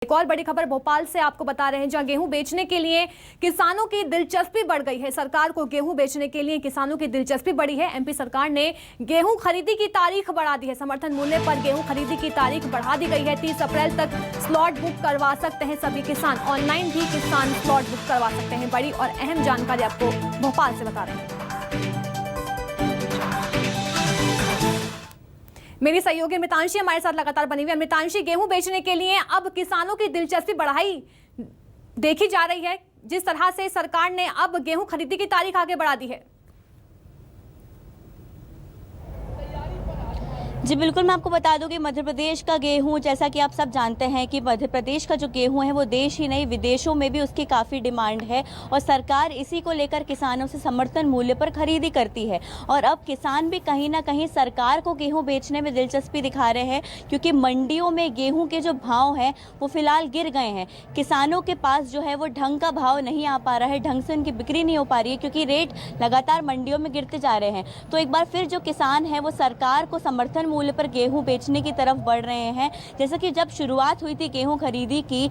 एक और बड़ी खबर भोपाल से आपको बता रहे हैं, जहां गेहूं बेचने के लिए किसानों की दिलचस्पी बढ़ गई है। सरकार को गेहूं बेचने के लिए किसानों की दिलचस्पी बढ़ी है। एमपी सरकार ने गेहूं खरीदी की तारीख बढ़ा दी है। समर्थन मूल्य पर गेहूं खरीदी की तारीख बढ़ा दी गई है। 30 अप्रैल तक स्लॉट बुक करवा सकते हैं सभी किसान। ऑनलाइन भी किसान स्लॉट बुक करवा सकते हैं। बड़ी और अहम जानकारी आपको भोपाल से बता रहे हैं। मेरी सहयोगी अमृतांशी हमारे साथ लगातार बनी हुई है। अमृतांशी, गेहूं बेचने के लिए अब किसानों की दिलचस्पी बढ़ाई देखी जा रही है। जिस तरह से सरकार ने अब गेहूं खरीदी की तारीख आगे बढ़ा दी है। जी बिल्कुल, मैं आपको बता दूं कि मध्य प्रदेश का गेहूं, जैसा कि आप सब जानते हैं कि मध्य प्रदेश का जो गेहूं है वो देश ही नहीं विदेशों में भी उसकी काफ़ी डिमांड है और सरकार इसी को लेकर किसानों से समर्थन मूल्य पर खरीदी करती है। और अब किसान भी कहीं ना कहीं सरकार को गेहूं बेचने में दिलचस्पी दिखा रहे हैं, क्योंकि मंडियों में गेहूं के जो भाव हैं वो फिलहाल गिर गए हैं। किसानों के पास जो है वो ढंग का भाव नहीं आ पा रहा है, ढंग से उनकी बिक्री नहीं हो पा रही है, क्योंकि रेट लगातार मंडियों में गिरते जा रहे हैं। तो एक बार फिर जो किसान हैं वो सरकार को समर्थन मूल्य पर गेहूं बेचने की तरफ बढ़ रहे हैं। जैसे कि जब शुरुआत हुई थी गेहूं खरीदी की,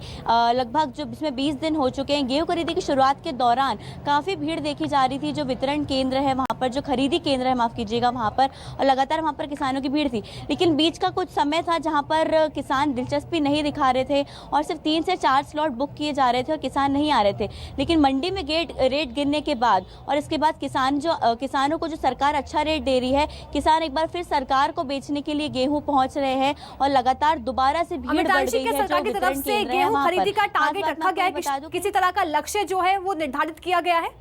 लगभग जो इसमें 20 दिन हो चुके हैं, गेहूं खरीदी की शुरुआत के दौरान काफ़ी भीड़ देखी जा रही थी। जो वितरण केंद्र है वहाँ पर, जो खरीदी केंद्र है माफ़ कीजिएगा वहाँ पर, और लगातार वहाँ पर किसानों की भीड़ थी। लेकिन बीच का कुछ समय था जहाँ पर किसान दिलचस्पी नहीं दिखा रहे थे और सिर्फ 3 से 4 स्लॉट बुक किए जा रहे थे और किसान नहीं आ रहे थे। लेकिन मंडी में रेट गिरने के बाद और इसके बाद किसानों को जो सरकार अच्छा रेट दे रही है, किसान एक बार फिर सरकार को बेचने के लिए गेहूं पहुंच रहे हैं और लगातार दोबारा से भीड़ बढ़ गई है। सरकार की तरफ से गेहूं खरीदी का टारगेट रखा गया है, किसी तरह का लक्ष्य जो है वो निर्धारित किया गया है?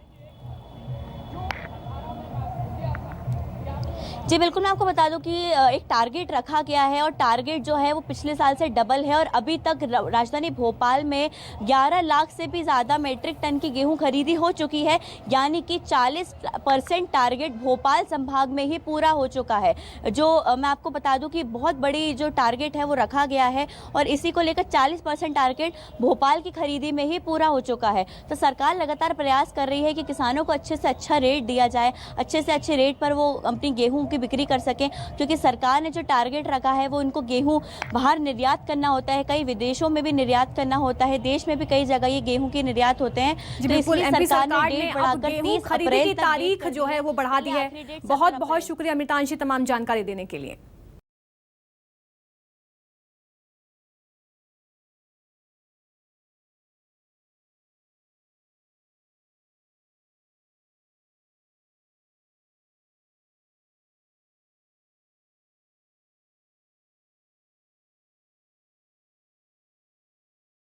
जी बिल्कुल, मैं आपको बता दूं कि एक टारगेट रखा गया है और टारगेट जो है वो पिछले साल से डबल है और अभी तक राजधानी भोपाल में 11 लाख से भी ज़्यादा मीट्रिक टन की गेहूं खरीदी हो चुकी है। यानी कि 40% टारगेट भोपाल संभाग में ही पूरा हो चुका है। जो मैं आपको बता दूं कि बहुत बड़ी जो टारगेट है वो रखा गया है और इसी को लेकर 40% टारगेट भोपाल की खरीदी में ही पूरा हो चुका है। तो सरकार लगातार प्रयास कर रही है कि किसानों को अच्छे से अच्छा रेट दिया जाए, अच्छे से अच्छे रेट पर वो अपनी गेहूँ की बिक्री कर सकें, क्योंकि सरकार ने जो टारगेट रखा है वो उनको गेहूं बाहर निर्यात करना होता है, कई विदेशों में भी निर्यात करना होता है, देश में भी कई जगह ये गेहूं के निर्यात होते हैं। तो इसलिए सरकार ने डेट बढ़ाकर 30 खरीदी की तारीख जो है वो बढ़ा दी है। बहुत बहुत शुक्रिया अमृतांशी तमाम जानकारी देने के लिए।